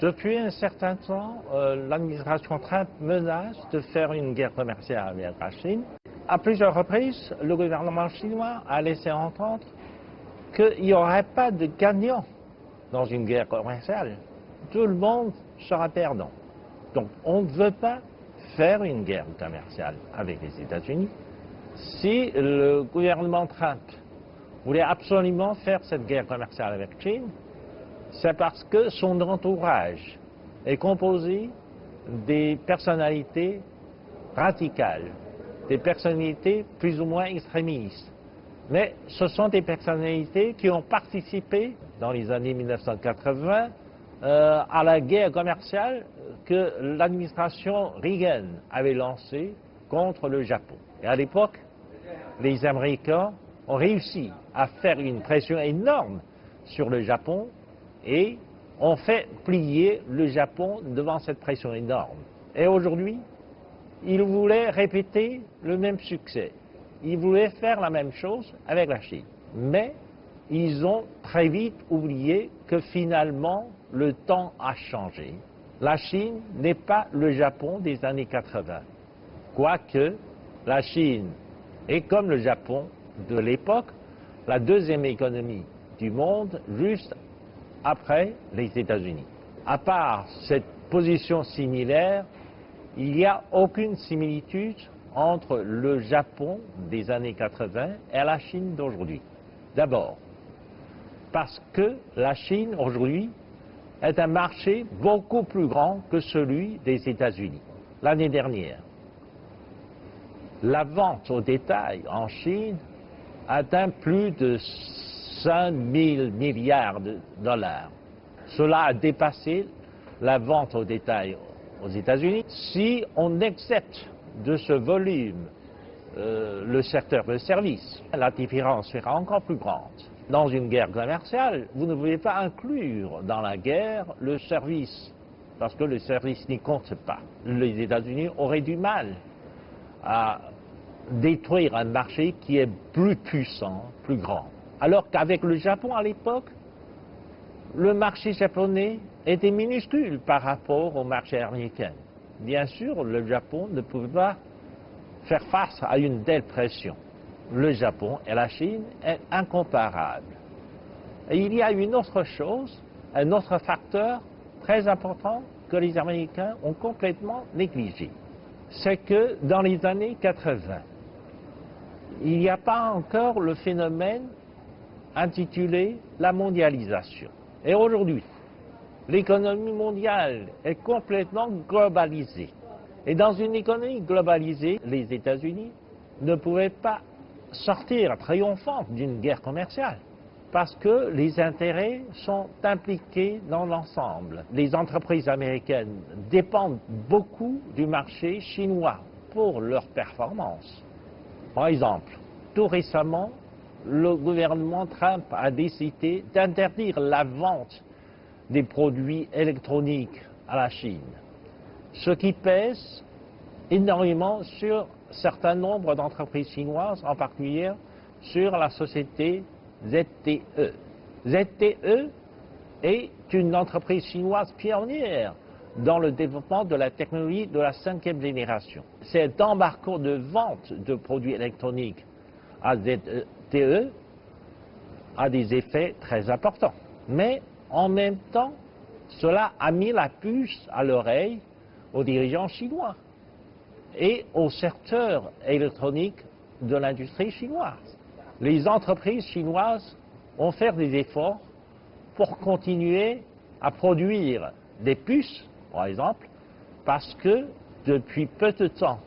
Depuis un certain temps, l'administration Trump menace de faire une guerre commerciale avec la Chine. À plusieurs reprises, le gouvernement chinois a laissé entendre qu'il n'y aurait pas de gagnant dans une guerre commerciale. Tout le monde sera perdant. Donc on ne veut pas faire une guerre commerciale avec les États-Unis. Si le gouvernement Trump voulait absolument faire cette guerre commerciale avec la Chine, c'est parce que son entourage est composé des personnalités radicales, des personnalités plus ou moins extrémistes. Mais ce sont des personnalités qui ont participé dans les années 1980 à la guerre commerciale que l'administration Reagan avait lancée contre le Japon. Et à l'époque, les Américains ont réussi à faire une pression énorme sur le Japon et ont fait plier le Japon devant cette pression énorme. Et aujourd'hui, ils voulaient répéter le même succès. Ils voulaient faire la même chose avec la Chine. Mais ils ont très vite oublié que finalement, le temps a changé. La Chine n'est pas le Japon des années 80. Quoique la Chine est comme le Japon de l'époque, la deuxième économie du monde, juste après les États-Unis. À part cette position similaire, il n'y a aucune similitude entre le Japon des années 80 et la Chine d'aujourd'hui. D'abord, parce que la Chine aujourd'hui est un marché beaucoup plus grand que celui des États-Unis. L'année dernière, la vente au détail en Chine atteint plus de 5 000 milliards de dollars. Cela a dépassé la vente au détail aux États-Unis. Si on accepte de ce volume le secteur de services, la différence sera encore plus grande. Dans une guerre commerciale, vous ne pouvez pas inclure dans la guerre le service, parce que le service n'y compte pas. Les États-Unis auraient du mal à détruire un marché qui est plus puissant, plus grand. Alors qu'avec le Japon à l'époque, le marché japonais était minuscule par rapport au marché américain. Bien sûr, le Japon ne pouvait pas faire face à une telle pression. Le Japon et la Chine est incomparable. Et il y a une autre chose, un autre facteur très important que les Américains ont complètement négligé. C'est que dans les années 80, il n'y a pas encore le phénomène intitulé la mondialisation. Et aujourd'hui, l'économie mondiale est complètement globalisée. Et dans une économie globalisée, les États-Unis ne pouvaient pas sortir triomphants d'une guerre commerciale parce que les intérêts sont impliqués dans l'ensemble. Les entreprises américaines dépendent beaucoup du marché chinois pour leur performance. Par exemple, tout récemment, le gouvernement Trump a décidé d'interdire la vente des produits électroniques à la Chine, ce qui pèse énormément sur un certain nombre d'entreprises chinoises, en particulier sur la société ZTE. ZTE est une entreprise chinoise pionnière dans le développement de la technologie de la 5e génération. Cet embargo de vente de produits électroniques à ZTE a des effets très importants. Mais en même temps, cela a mis la puce à l'oreille aux dirigeants chinois et au secteur électronique de l'industrie chinoise. Les entreprises chinoises vont faire des efforts pour continuer à produire des puces, par exemple, parce que depuis peu de temps,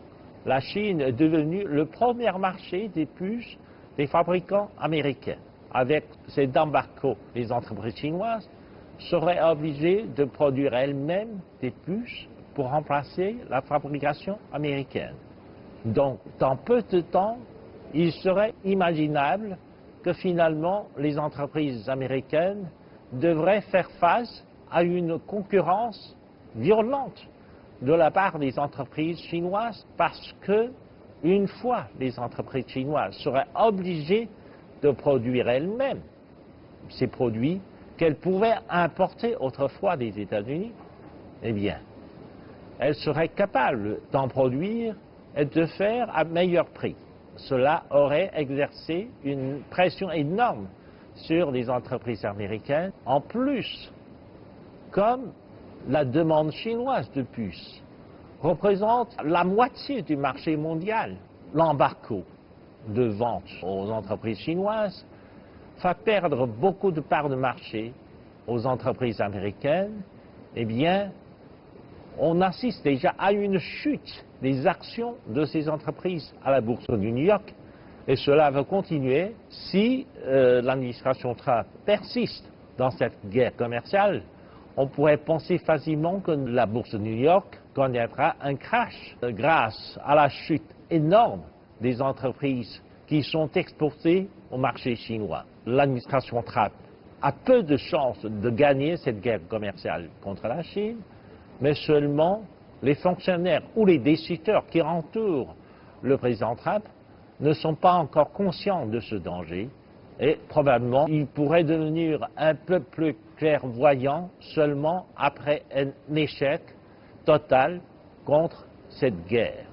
la Chine est devenue le premier marché des puces des fabricants américains. Avec cet embargo, les entreprises chinoises seraient obligées de produire elles-mêmes des puces pour remplacer la fabrication américaine. Donc, dans peu de temps, il serait imaginable que finalement les entreprises américaines devraient faire face à une concurrence violente de la part des entreprises chinoises parce que, une fois les entreprises chinoises seraient obligées de produire elles-mêmes ces produits, qu'elle pouvait importer autrefois des États-Unis, eh bien, elle serait capable d'en produire et de faire à meilleur prix. Cela aurait exercé une pression énorme sur les entreprises américaines. En plus, comme la demande chinoise de puces représente la moitié du marché mondial, l'embargo de vente aux entreprises chinoises fait perdre beaucoup de parts de marché aux entreprises américaines. Eh bien, on assiste déjà à une chute des actions de ces entreprises à la bourse de New York, et cela va continuer si l'administration Trump persiste dans cette guerre commerciale. On pourrait penser facilement que la bourse de New York connaîtra un crash grâce à la chute énorme des entreprises qui sont exportées au marché chinois. L'administration Trump a peu de chances de gagner cette guerre commerciale contre la Chine, mais seulement les fonctionnaires ou les décideurs qui entourent le président Trump ne sont pas encore conscients de ce danger et probablement ils pourraient devenir un peu plus clairvoyants seulement après un échec total contre cette guerre.